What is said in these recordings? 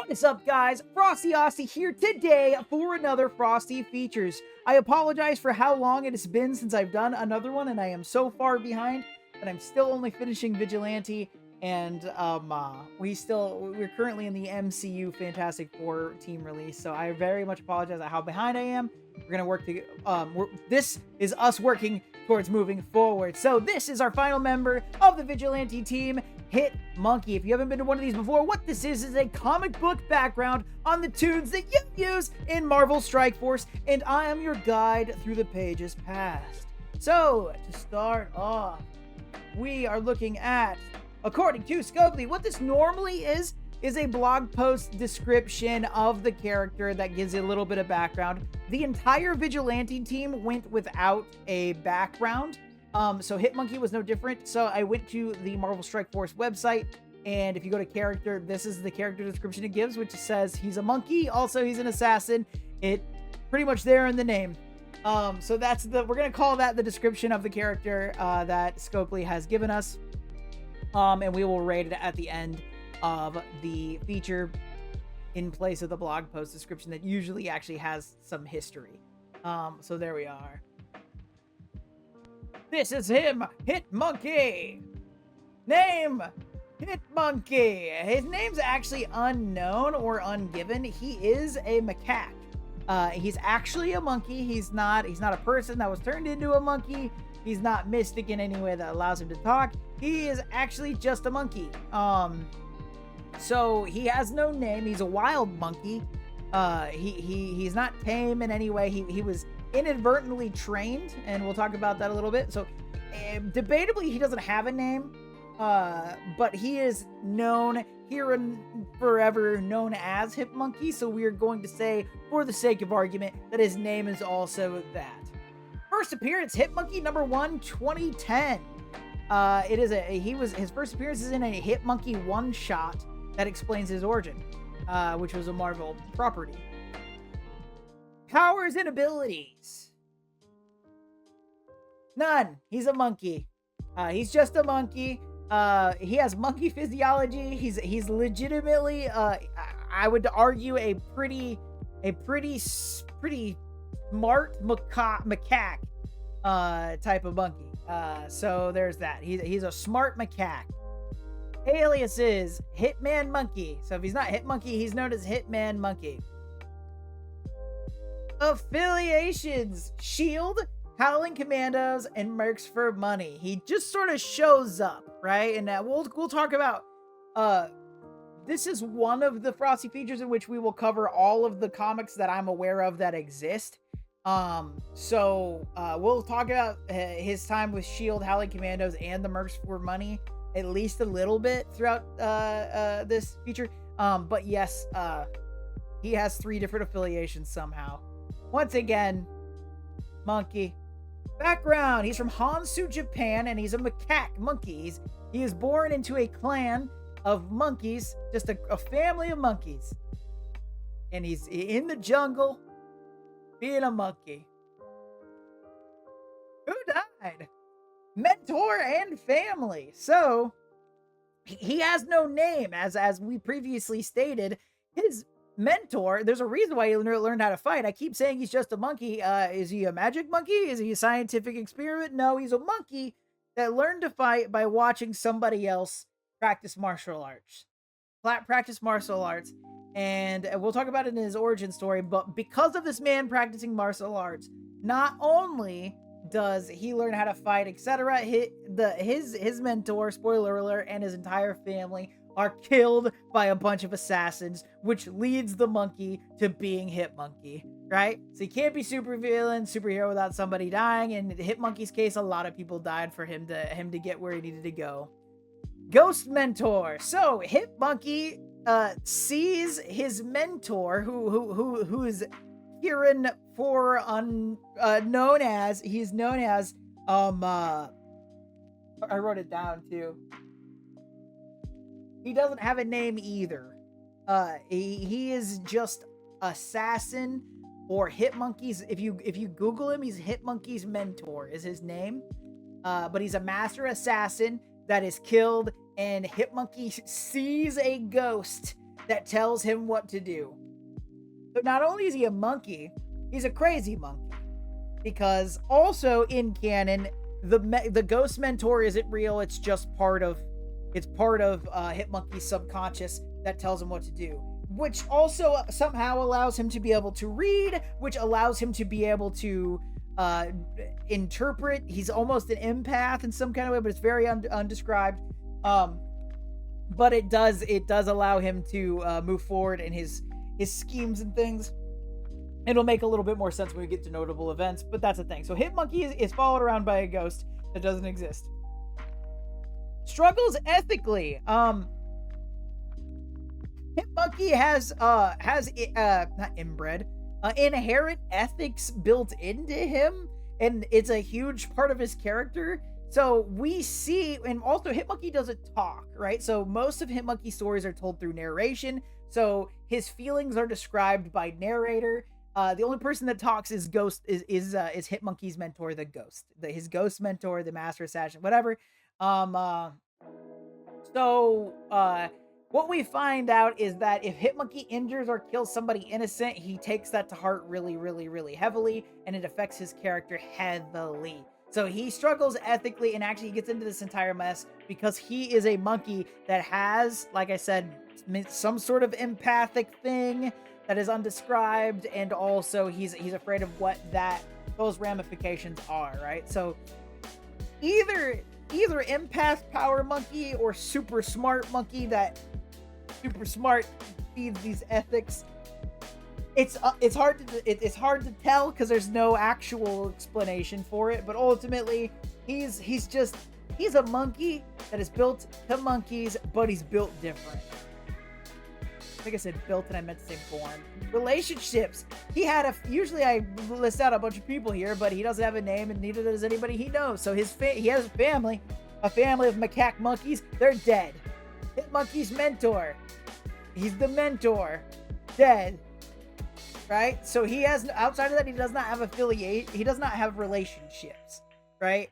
What is up, guys? Frosty here today for another Frosty Features. I apologize for how long it has been since I've done another one, and I am so far behind that I'm still only finishing Vigilante, and we're currently in the MCU Fantastic Four team release, so I very much apologize at how behind I am. We're gonna work to this is us working towards moving forward. So this is our final member of the Vigilante team, Hit Monkey. If you haven't been to one of these before, what this is a comic book background on the tunes that you use in Marvel Strike Force, and I am your guide through the pages past. So to start off, we are looking at, according to Scopely, what this normally is a blog post description of the character that gives you a little bit of background. The entire Vigilante team went without a background, so Hitmonkey was no different. So I went to the Marvel Strike Force website, and if you go to character, this is the character description it gives, which says he's a monkey, also he's an assassin. It pretty much there in the name. So we're gonna call that the description of the character that Scopely has given us, and we will rate it at the end of the feature in place of the blog post description that usually actually has some history. So there we are. This is him, Hit Monkey. Name, Hit Monkey. His name's actually unknown or ungiven. He is a macaque. He's actually a monkey. He's not a person that was turned into a monkey. He's not mystic in any way that allows him to talk. He is actually just a monkey. So he has no name. He's a wild monkey. He's not tame in any way. He was inadvertently trained, and we'll talk about that a little bit. So debatably he doesn't have a name, but he is known here and forever known as Hit Monkey. So we are going to say, for the sake of argument, that his name is also that. First appearance, Hit Monkey number 1, 2010. His first appearance is in a Hit Monkey one-shot that explains his origin, which was a Marvel property. Powers and abilities. None. He's a monkey. He's just a monkey. He has monkey physiology. He's legitimately, I would argue, a pretty smart macaque type of monkey. So there's that. He's a smart macaque. Alias is Hitman Monkey. So if he's not Hit Monkey, he's known as Hitman Monkey. Affiliations: Shield, Howling Commandos, and Mercs for Money. He just sort of shows up, right? And we'll talk about this is one of the Frosty features in which we will cover all of the comics that I'm aware of that exist. So we'll talk about his time with Shield, Howling Commandos, and the Mercs for Money at least a little bit throughout this feature. But yes, he has 3 different affiliations somehow. Once again, monkey. Background: he's from Honshu, Japan, and he's a macaque monkey. He is born into a clan of monkeys, just a family of monkeys. And he's in the jungle being a monkey. Who died? Mentor and family. So he has no name, as we previously stated. His mentor, there's a reason why he learned how to fight. I keep saying he's just a monkey. Is he a magic monkey? Is he a scientific experiment? No, he's a monkey that learned to fight by watching somebody else practice martial arts. And we'll talk about it in his origin story. But because of this man practicing martial arts, not only does he learn how to fight, etc., his mentor, spoiler alert, and his entire family are killed by a bunch of assassins, which leads the monkey to being Hit Monkey, right? So he can't be superhero without somebody dying. In Hit Monkey's case, a lot of people died for him to get where he needed to go. Ghost mentor. So Hit Monkey sees his mentor, who is Kieran he's known as I wrote it down too. He doesn't have a name either. He is just Assassin or Hit Monkey's. If you Google him, he's Hit Monkey's mentor is his name. But he's a master assassin that is killed, and Hit Monkey sees a ghost that tells him what to do. So not only is he a monkey, he's a crazy monkey. Because also in canon, the ghost mentor isn't real. It's just part of Hitmonkey's subconscious that tells him what to do, which also somehow allows him to be able to read, which allows him to be able to interpret. He's almost an empath in some kind of way, but it's very undescribed. But it does allow him to move forward in his schemes and things. It'll make a little bit more sense when we get to notable events, but that's the thing. So Hitmonkey is followed around by a ghost that doesn't exist. Struggles ethically. Hitmonkey has not inbred, inherent ethics built into him, and it's a huge part of his character. So we see, and also Hitmonkey doesn't talk, right? So most of Hitmonkey's stories are told through narration. So his feelings are described by narrator. The only person that talks is Hitmonkey's mentor, the ghost, his ghost mentor, the master assassin, whatever. What we find out is that if Hitmonkey injures or kills somebody innocent, he takes that to heart really, really, really heavily, and it affects his character heavily. So he struggles ethically, and actually gets into this entire mess because he is a monkey that has, like I said, some sort of empathic thing that is undescribed, and also he's afraid of what those ramifications are, right? So either empath power monkey or super smart monkey that super smart feeds these ethics. It's hard to tell because there's no actual explanation for it, but ultimately he's a monkey that is built to monkeys, but he's built different. I think I said built and I meant to say born. Relationships. Usually I list out a bunch of people here, but he doesn't have a name and neither does anybody he knows. So he has a family of macaque monkeys. They're dead. Hitmonkey's mentor. He's the mentor. Dead. Right? So he has, outside of that, he does not have he does not have relationships. Right?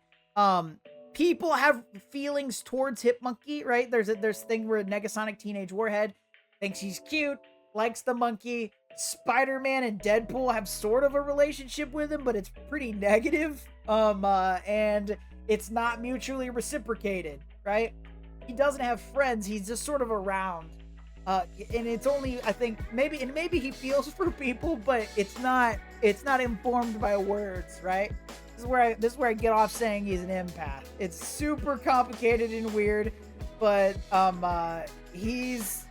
People have feelings towards Hitmonkey, right? There's a thing where Negasonic Teenage Warhead thinks he's cute, likes the monkey. Spider-Man and Deadpool have sort of a relationship with him, but it's pretty negative. And it's not mutually reciprocated, right? He doesn't have friends. He's just sort of around. And it's only, I think, maybe he feels for people, but it's not informed by words, right? This is where I get off saying he's an empath. It's super complicated and weird, but he's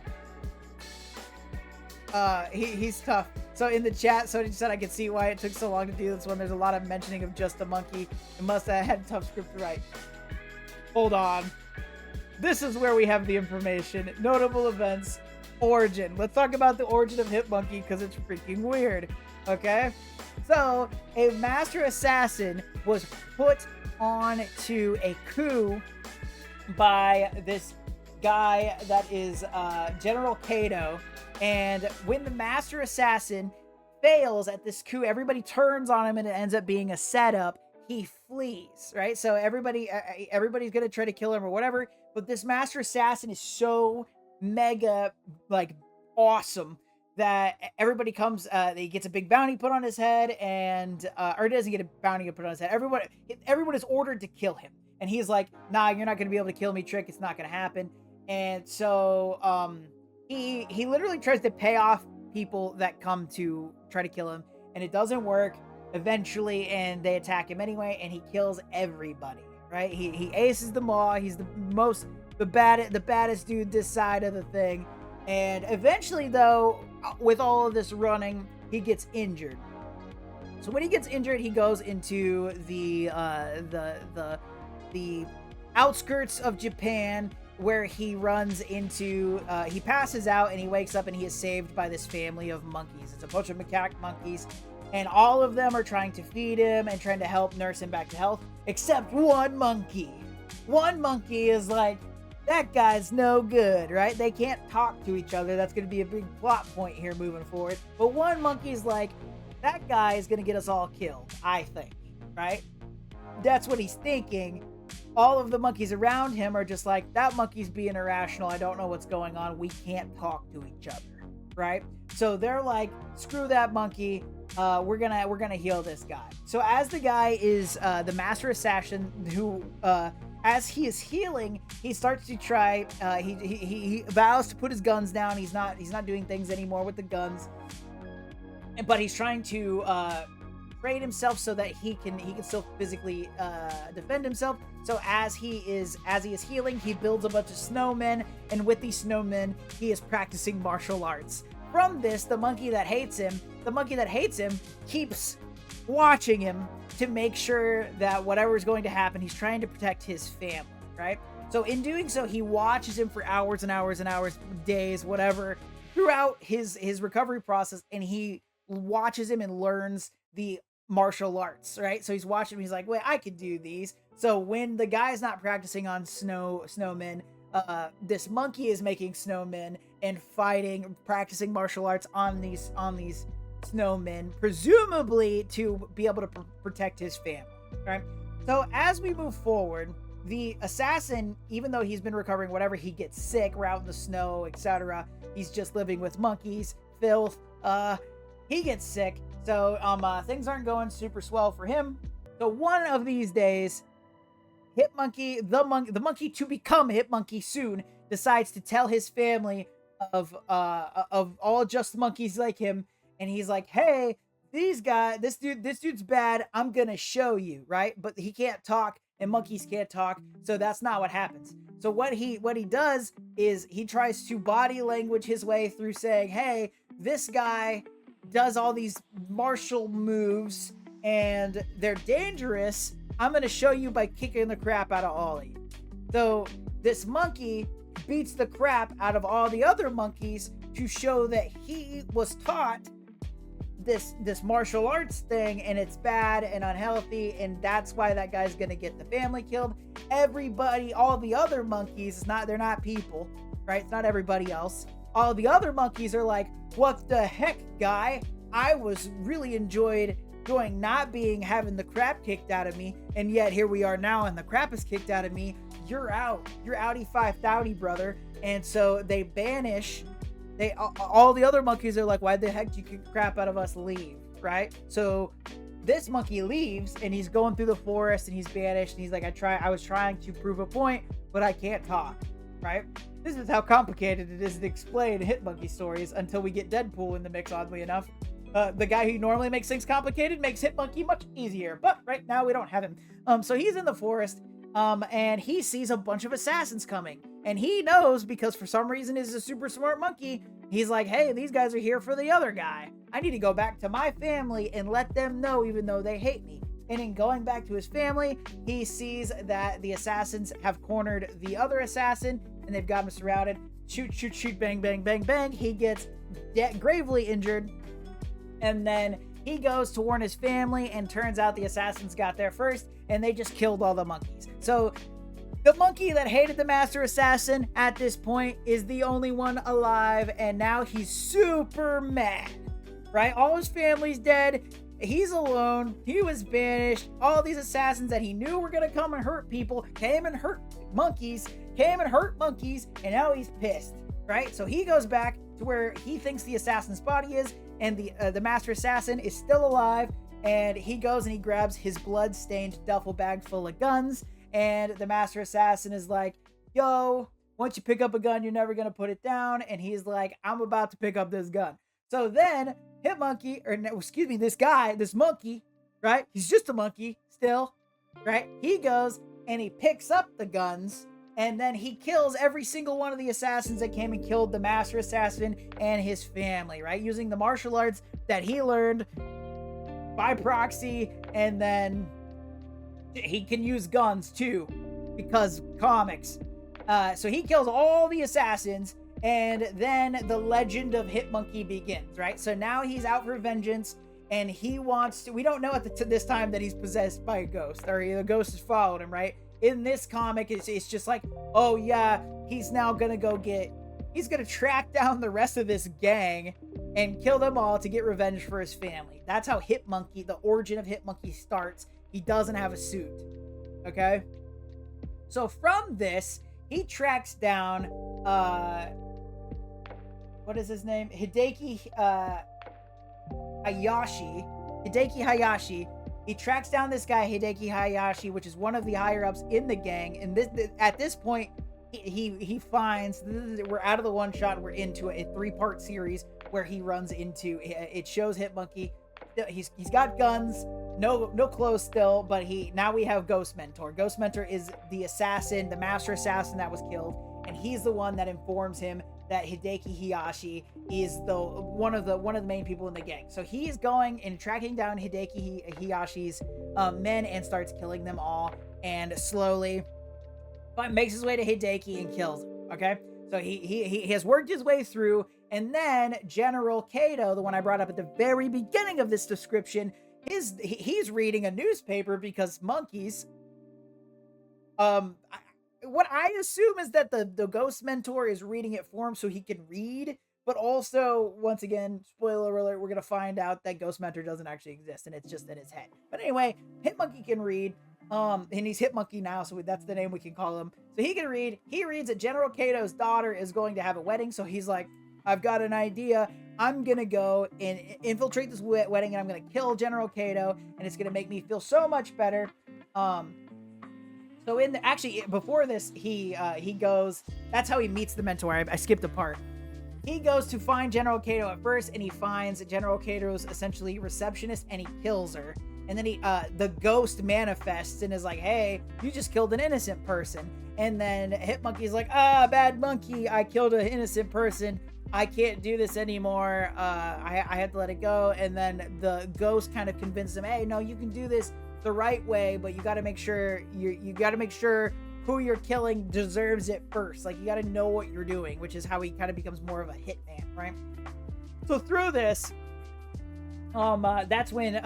tough. So in the chat, somebody said I could see why it took so long to do this one. There's a lot of mentioning of just a monkey. It must have had a tough script to write. Hold on. This is where we have the information. Notable events. Origin. Let's talk about the origin of Hitmonkey because it's freaking weird. Okay? So, a master assassin was put on to a coup by this guy that is General Kato. And when the master assassin fails at this coup, everybody turns on him and it ends up being a setup. He flees, right? So everybody's gonna try to kill him or whatever, but this master assassin is so mega like awesome that everybody comes, he gets a big bounty put on his head, and or doesn't get a bounty put on his head. Everyone is ordered to kill him, and he's like, nah, you're not gonna be able to kill me, Trick. It's not gonna happen. And so he literally tries to pay off people that come to try to kill him, and it doesn't work eventually, and they attack him anyway, and he kills everybody, right? He aces them all. He's the baddest dude this side of the thing. And eventually, though, with all of this running, he gets injured. So when he gets injured, he goes into the outskirts of Japan, where he runs into, he passes out and he wakes up and he is saved by this family of monkeys. It's a bunch of macaque monkeys, and all of them are trying to feed him and trying to help nurse him back to health, except one monkey. One monkey is like, that guy's no good, right? They can't talk to each other. That's going to be a big plot point here moving forward. But one monkey's like, that guy is going to get us all killed, I think, right? That's what he's thinking. all of the monkeys around him are just like, that monkey's being irrational. I don't know what's going on. We can't talk to each other, right? So they're like, screw that monkey. We're gonna heal this guy. So as the guy is the master assassin who as he is healing, he starts to try. He vows to put his guns down. He's not doing things anymore with the guns, but he's trying to train himself so that he can still physically defend himself. So as he is healing, he builds a bunch of snowmen, and with these snowmen, he is practicing martial arts. From this, the monkey that hates him keeps watching him to make sure that whatever is going to happen, he's trying to protect his family, right? So in doing so, he watches him for hours and hours and hours, days, whatever, throughout his recovery process, and he watches him and learns the martial arts, right? So he's watching him, he's like, wait, I could do these. So when the guy's not practicing on snowmen, this monkey is making snowmen and practicing martial arts on these snowmen, presumably to be able to protect his family, right? So as we move forward, the assassin, even though he's been recovering, whatever, he gets sick, we're out in the snow, etc. He's just living with monkeys, filth, he gets sick. So things aren't going super swell for him. So one of these days, Hitmonkey, the monkey to become Hitmonkey soon, decides to tell his family of all just monkeys like him, and he's like, hey, this dude's bad. I'm gonna show you, right? But he can't talk, and monkeys can't talk, so that's not what happens. So what he does is he tries to body language his way through saying, hey, this guy does all these martial moves and they're dangerous. I'm going to show you by kicking the crap out of all of you. So this monkey beats the crap out of all the other monkeys to show that he was taught this martial arts thing, and it's bad and unhealthy, and that's why that guy's going to get the family killed. Everybody, all the other monkeys, they're not people, right? It's not everybody else. All the other monkeys are like, what the heck, guy? I was really enjoying not having the crap kicked out of me, and yet here we are now, and the crap is kicked out of me. You're out. You're outie 5,000, brother. And so they banish. All the other monkeys are like, why the heck did you kick the crap out of us? Leave, right? So this monkey leaves, and he's going through the forest, and he's banished, and he's like, I was trying to prove a point, but I can't talk, right? This is how complicated it is to explain Hitmonkey stories until we get Deadpool in the mix, oddly enough. The guy who normally makes things complicated makes Hitmonkey much easier, but right now we don't have him. So he's in the forest, and he sees a bunch of assassins coming, and he knows, because for some reason he's a super smart monkey, he's like, hey, these guys are here for the other guy. I need to go back to my family and let them know, even though they hate me. And in going back to his family, he sees that the assassins have cornered the other assassin, and they've got him surrounded. Shoot, shoot, shoot, bang, bang, bang, bang. He gets gravely injured. And then he goes to warn his family, and turns out the assassins got there first, and they just killed all the monkeys. So the monkey that hated the master assassin at this point is the only one alive, and now he's super mad, right? All his family's dead. He's alone. He was banished. All these assassins that he knew were going to come and hurt people came and hurt monkeys, and now he's pissed, right? So he goes back to where he thinks the assassin's body is, and the master assassin is still alive, and he goes and he grabs his blood-stained duffel bag full of guns, and the master assassin is like, yo, once you pick up a gun, you're never going to put it down, and he's like, I'm about to pick up this gun. So then this monkey, right? He's just a monkey still, right? He goes and he picks up the guns, and then he kills every single one of the assassins that came and killed the master assassin and his family, right? Using the martial arts that he learned by proxy, and then he can use guns too, because comics. So he kills all the assassins, and then the legend of Hitmonkey begins, right? So now he's out for vengeance, and he wants to... We don't know at this time that he's possessed by a ghost, or the ghost has followed him, right? In this comic, it's just like, oh yeah, he's now gonna he's gonna track down the rest of this gang and kill them all to get revenge for his family. That's how Hitmonkey, the origin of Hitmonkey starts. He doesn't have a suit, okay? So from this, he tracks down what is his name? Hayashi. Hideki Hayashi. He tracks down this guy, Hideki Hayashi, which is one of the higher ups in the gang. And at this point, he finds we're out of the one shot. We're into a 3-part series where he runs into. It shows Hit Monkey. He's got guns, no clothes still, but now we have Ghost Mentor. Ghost Mentor is the assassin, the master assassin that was killed, and he's the one that informs him that Hideki Hayashi is one of the main people in the gang. So he's going and tracking down Hideki Hayashi's men and starts killing them all, and slowly makes his way to Hideki and kills him. Okay, so he has worked his way through, and then General Kato, the one I brought up at the very beginning of this description, he's reading a newspaper because monkeys. What I assume is that the Ghost Mentor is reading it for him so he can read, but also, once again, spoiler alert, we're going to find out that Ghost Mentor doesn't actually exist and it's just in his head. But anyway, Hit Monkey can read, and he's Hit Monkey now, so that's the name we can call him. So he can read. He reads that General Kato's daughter is going to have a wedding, so he's like, I've got an idea. I'm going to go and infiltrate this wedding, and I'm going to kill General Kato, and it's going to make me feel so much better. So before this, he goes. That's how he meets the mentor. I skipped a part. He goes to find General Kato at first, and he finds General Kato's essentially receptionist, and he kills her. And then the ghost manifests and is like, "Hey, you just killed an innocent person." And then Hit Monkey's like, bad monkey, I killed an innocent person. I can't do this anymore. I had to let it go." And then the ghost kind of convinces him, "Hey, no, you can do this the right way, but you got to make sure who you're killing deserves it first. Like, you got to know what you're doing," which is how he kind of becomes more of a hitman, right? So through this, that's when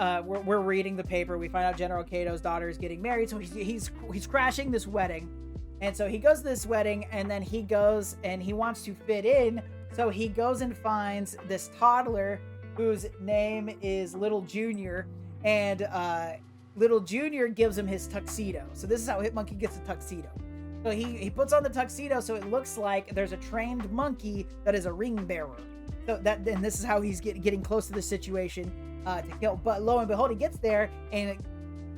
we're reading the paper. We find out General Kato's daughter is getting married, so he's crashing this wedding, and so he goes to this wedding, and then he goes and he wants to fit in, so he goes and finds this toddler whose name is Little Junior, and Little Junior gives him his tuxedo. So this is how Hit Monkey gets a tuxedo. So he puts on the tuxedo so it looks like there's a trained monkey that is a ring bearer. So and this is how he's getting close to the situation to kill. But lo and behold, he gets there, and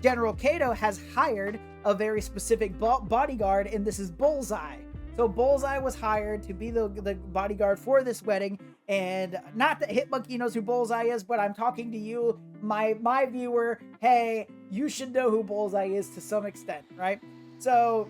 General Kato has hired a very specific bodyguard, and this is Bullseye. So Bullseye was hired to be the bodyguard for this wedding, and not that Hit Monkey knows who Bullseye is, but I'm talking to you, my viewer. Hey, you should know who Bullseye is to some extent, right? So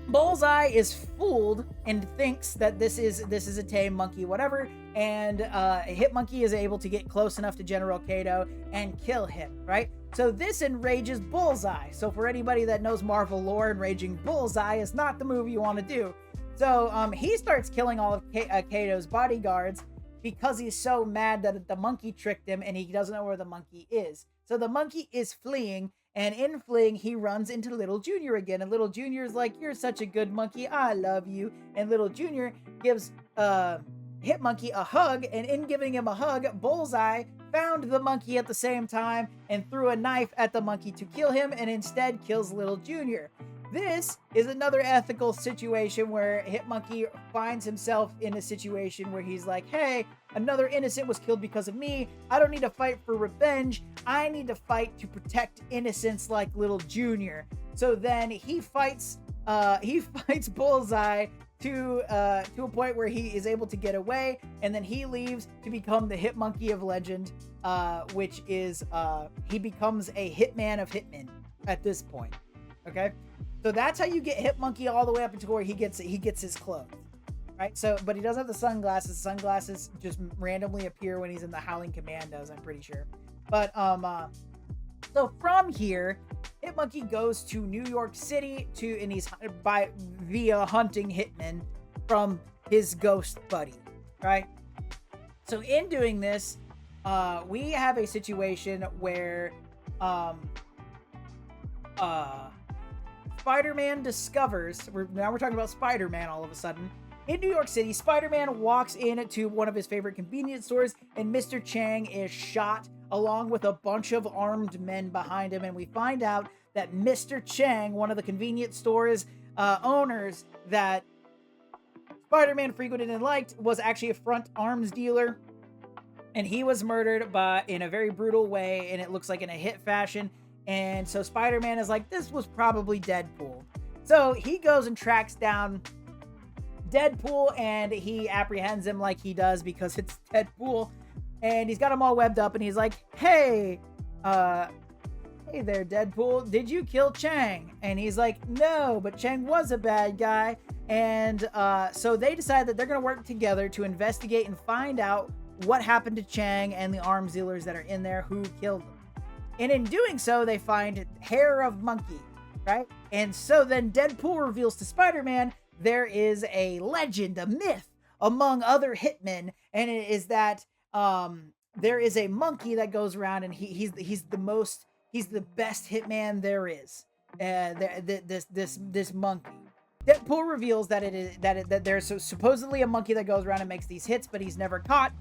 Bullseye is fooled and thinks that this is a tame monkey, whatever, and Hit Monkey is able to get close enough to General Kato and kill him, right? So this enrages Bullseye. So for anybody that knows Marvel lore, enraging Bullseye is not the move you want to do. So he starts killing all of Kato's bodyguards because he's so mad that the monkey tricked him and he doesn't know where the monkey is. So the monkey is fleeing, and in fleeing, he runs into Little Junior again. And Little Junior's like, "You're such a good monkey. I love you." And Little Junior gives Hit Monkey a hug, and in giving him a hug, Bullseye found the monkey at the same time and threw a knife at the monkey to kill him, and instead kills Little Junior. This is another ethical situation where Hit Monkey finds himself in a situation where he's like, "Hey, another innocent was killed because of me. I don't need to fight for revenge. I need to fight to protect innocents like Little Junior." So then he fights Bullseye to a point where he is able to get away, and then he leaves to become the Hit Monkey of legend, which is he becomes a hitman of hitmen at this point. Okay, so that's how you get Hit Monkey all the way up until where he gets his clothes, right? So, but he doesn't have the sunglasses. Sunglasses just randomly appear when he's in the Howling Commandos, I'm pretty sure. But so from here, Hit Monkey goes to New York City and he's via hunting hitmen from his ghost buddy, right? So in doing this, we have a situation where Spider-Man discovers, now we're talking about Spider-Man all of a sudden. In New York City, Spider-Man walks into one of his favorite convenience stores, and Mr. Chang is shot along with a bunch of armed men behind him, and we find out that Mr. Chang, one of the convenience stores' owners that Spider-Man frequented and liked was actually a front arms dealer, and he was murdered in a very brutal way, and it looks like in a hit fashion. And so Spider-Man is like, this was probably Deadpool. So he goes and tracks down Deadpool, and he apprehends him like he does because it's Deadpool. And he's got him all webbed up, and he's like, hey there, Deadpool, did you kill Chang? And he's like, no, but Chang was a bad guy. And so they decide that they're going to work together to investigate and find out what happened to Chang and the arms dealers that are in there, who killed them. And in doing so, they find hair of monkey, right? And so then Deadpool reveals to Spider-Man there is a legend, a myth among other hitmen, and it is that there is a monkey that goes around, and he's the best hitman there is. This monkey. Deadpool reveals that there's supposedly a monkey that goes around and makes these hits, but he's never caught.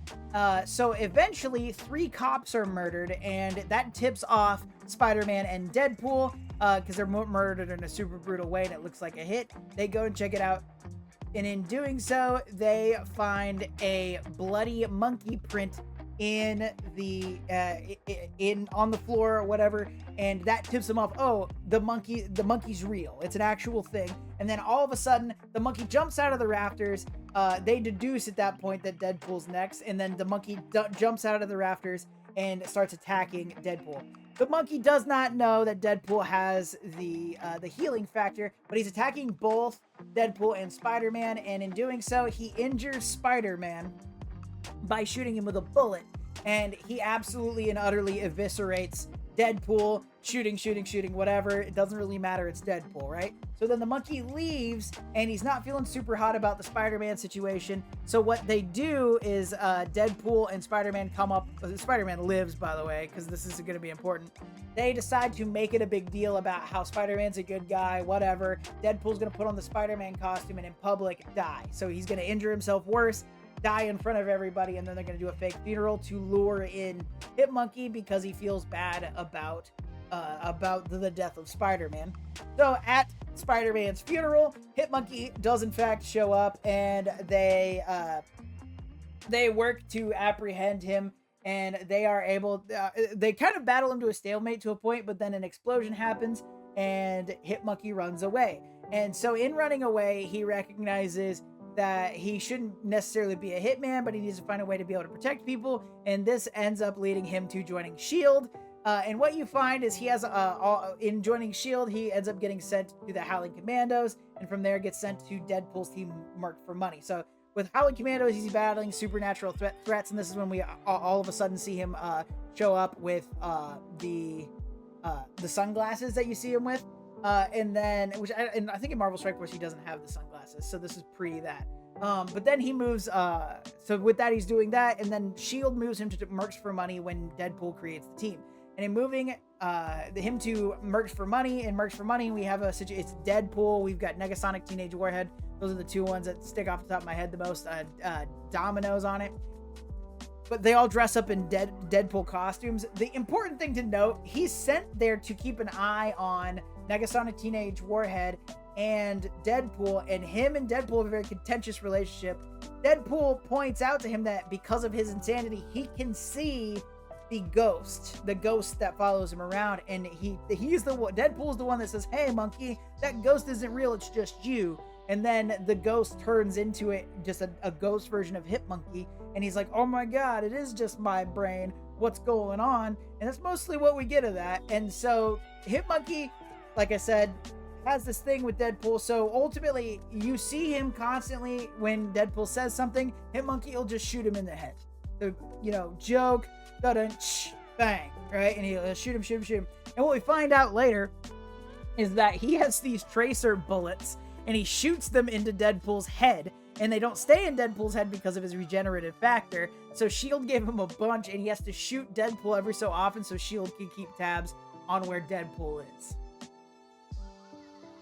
So eventually, 3 cops are murdered, and that tips off Spider-Man and Deadpool because they're murdered in a super brutal way, and it looks like a hit. They go and check it out, and in doing so, they find a bloody monkey print on the floor or whatever, and that tips them off. Oh, the monkey's real. It's an actual thing. And then all of a sudden, the monkey jumps out of the rafters. They deduce at that point that Deadpool's next, and then the monkey jumps out of the rafters and starts attacking Deadpool. The monkey does not know that Deadpool has the healing factor, but he's attacking both Deadpool and Spider-Man, and in doing so, he injures Spider-Man by shooting him with a bullet, and he absolutely and utterly eviscerates Deadpool, shooting, whatever. It doesn't really matter. It's Deadpool, right? So then the monkey leaves, and he's not feeling super hot about the Spider-Man situation. So what they do is Deadpool and Spider-Man come up. Spider-Man lives, by the way, because this is going to be important. They decide to make it a big deal about how Spider-Man's a good guy, whatever. Deadpool's going to put on the Spider-Man costume and in public die. So he's going to injure himself worse, die in front of everybody, and then they're going to do a fake funeral to lure in Hitmonkey because he feels bad about the death of Spider-Man. So at Spider-Man's funeral, Hitmonkey does in fact show up, and they work to apprehend him, and they are able, they kind of battle him to a stalemate to a point, but then an explosion happens and Hitmonkey runs away. And so in running away, he recognizes that he shouldn't necessarily be a hitman, but he needs to find a way to be able to protect people, and this ends up leading him to joining S.H.I.E.L.D. And what you find is he has, in joining S.H.I.E.L.D., he ends up getting sent to the Howling Commandos, and from there gets sent to Deadpool's team, Merc for Money. So with Howling Commandos, he's battling supernatural threats, and this is when we all of a sudden see him show up with the sunglasses that you see him with. And then, I think in Marvel Strike Force he doesn't have the sunglasses, so this is pre that. But then he moves, so with that he's doing that, and then S.H.I.E.L.D. moves him to Mercs for Money when Deadpool creates the team. And in moving him to Mercs for Money, in Mercs for Money we have it's Deadpool, we've got Negasonic Teenage Warhead, those are the 2 ones that stick off the top of my head the most, Dominoes on it. But they all dress up in Deadpool costumes. The important thing to note, he's sent there to keep an eye on Negasonic Teenage Warhead and Deadpool, and him and Deadpool have a very contentious relationship. Deadpool points out to him that because of his insanity, he can see the ghost that follows him around, and Deadpool's the one that says, "Hey, monkey, that ghost isn't real, it's just you." And then the ghost turns into just a ghost version of Hitmonkey, and he's like, "Oh my god, it is just my brain. What's going on?" And that's mostly what we get of that. And so Hitmonkey, like I said, has this thing with Deadpool. So ultimately, you see him constantly when Deadpool says something, Hitmonkey will just shoot him in the head. So, joke, bang, right? And he'll shoot him. And what we find out later is that he has these tracer bullets, and he shoots them into Deadpool's head, and they don't stay in Deadpool's head because of his regenerative factor. So S.H.I.E.L.D. gave him a bunch, and he has to shoot Deadpool every so often so S.H.I.E.L.D. can keep tabs on where Deadpool is.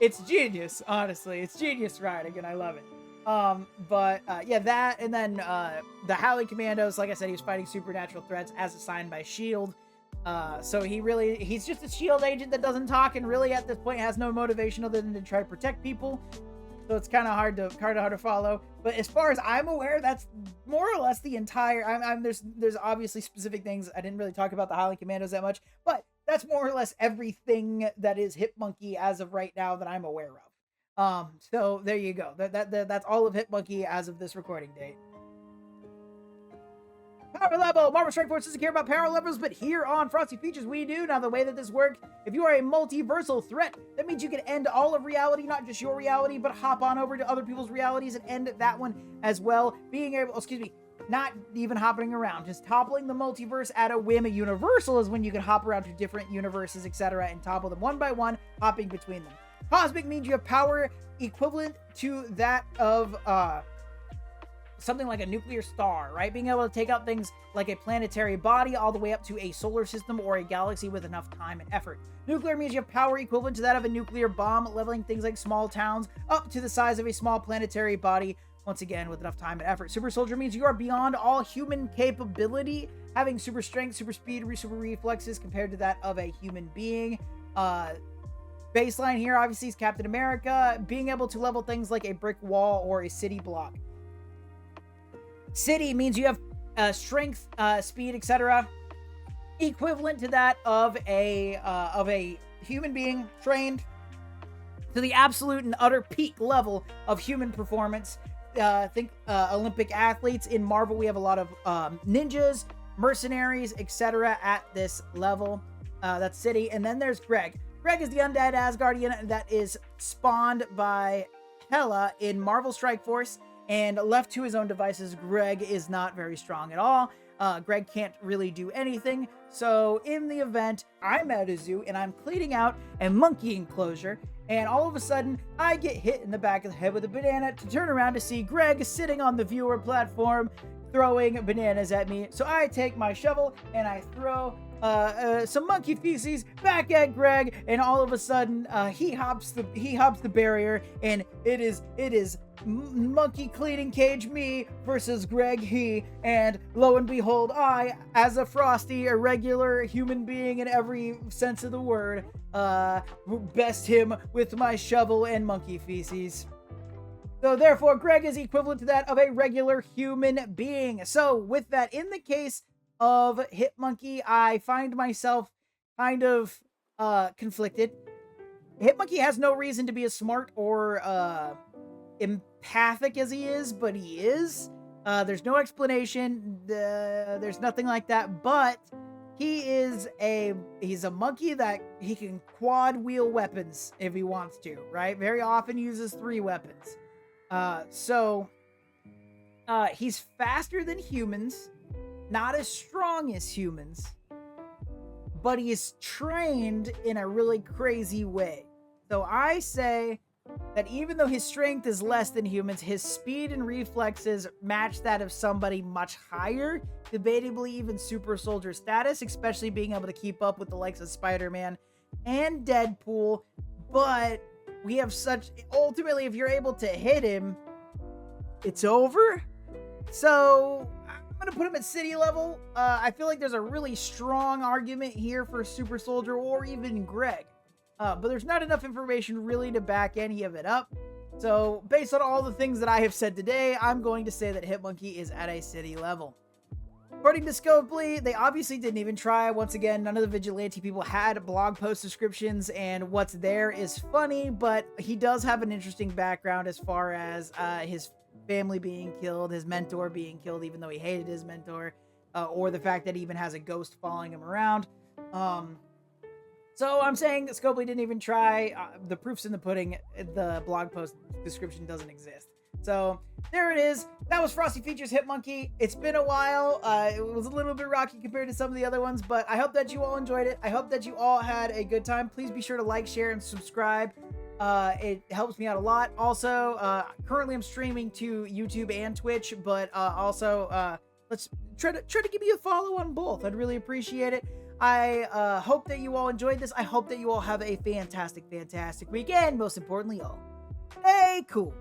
It's genius, honestly. It's genius writing, and I love it. That, and then the Howling Commandos, like I said, he was fighting supernatural threats as assigned by S.H.I.E.L.D. So he's just a shield agent that doesn't talk and really at this point has no motivation other than to try to protect people. So it's kind of hard to follow. But as far as I'm aware, that's more or less the entire. There's obviously specific things. I didn't really talk about the Highland Commandos that much, but that's more or less everything that is Hitmonkey as of right now that I'm aware of. So there you go. That's all of Hitmonkey as of this recording date. Power level! Marvel Strike Force doesn't care about power levels, but here on Frosty Features we do. Now the way that this works, if you are a multiversal threat, that means you can end all of reality, not just your reality, but hop on over to other people's realities and end that one as well. Not even hopping around, just toppling the multiverse at a whim. A universal is when you can hop around to different universes, etc., and topple them one by one, hopping between them. Cosmic means you have power equivalent to that of, something like a nuclear star, right? Being able to take out things like a planetary body all the way up to a solar system or a galaxy with enough time and effort. Nuclear means you have power equivalent to that of a nuclear bomb, leveling things like small towns up to the size of a small planetary body, once again, with enough time and effort. Super soldier means you are beyond all human capability, having super strength, super speed, super reflexes compared to that of a human being. Baseline here, obviously, is Captain America, being able to level things like a brick wall or a city block. City means you have strength, speed, etc., equivalent to that of a human being trained to the absolute and utter peak level of human performance. Think Olympic athletes. In Marvel, we have a lot of ninjas, mercenaries, etc. at this level. That's City. And then there's Greg. Greg is the undead Asgardian that is spawned by Hela in Marvel Strike Force. And left to his own devices, Greg is not very strong at all. Greg can't really do anything. So in the event, I'm at a zoo and I'm cleaning out a monkey enclosure. And all of a sudden, I get hit in the back of the head with a banana to turn around to see Greg sitting on the viewer platform throwing bananas at me. So I take my shovel and I throw some monkey feces back at Greg. And all of a sudden, he hops the barrier, and it is monkey cleaning cage me versus Greg he, and lo and behold, I, as a Frosty, a regular human being in every sense of the word, best him with my shovel and monkey feces. So therefore, Greg is equivalent to that of a regular human being. So with that, in the case of Hitmonkey, I find myself kind of conflicted. Hitmonkey has no reason to be as smart or empathic as he is, but he is. There's no explanation. There's nothing like that, but he's a monkey that he can quad wheel weapons if he wants to, right? Very often uses 3 weapons. He's faster than humans, not as strong as humans, but he is trained in a really crazy way. So I say that even though his strength is less than humans, his speed and reflexes match that of somebody much higher, debatably even super soldier status, especially being able to keep up with the likes of Spider-Man and Deadpool. But we have ultimately, if you're able to hit him, it's over. So I'm going to put him at city level. I feel like there's a really strong argument here for super soldier or even Greg. But there's not enough information really to back any of it up. So based on all the things that I have said today, I'm going to say that Hitmonkey is at a city level. According to Scopely, they obviously didn't even try. Once again, none of the vigilante people had blog post descriptions, and what's there is funny, but he does have an interesting background as far as his family being killed, his mentor being killed, even though he hated his mentor, or the fact that he even has a ghost following him around. So I'm saying that Scopely didn't even try. The proof's in the pudding. The blog post description doesn't exist. So there it is. That was Frosty Features Hitmonkey. It's been a while. It was a little bit rocky compared to some of the other ones, but I hope that you all enjoyed it. I hope that you all had a good time. Please be sure to like, share, and subscribe. It helps me out a lot. Also, currently I'm streaming to YouTube and Twitch, but also let's try to give you a follow on both. I'd really appreciate it. I hope that you all enjoyed this. I hope that you all have a fantastic weekend. Most importantly, all stay cool.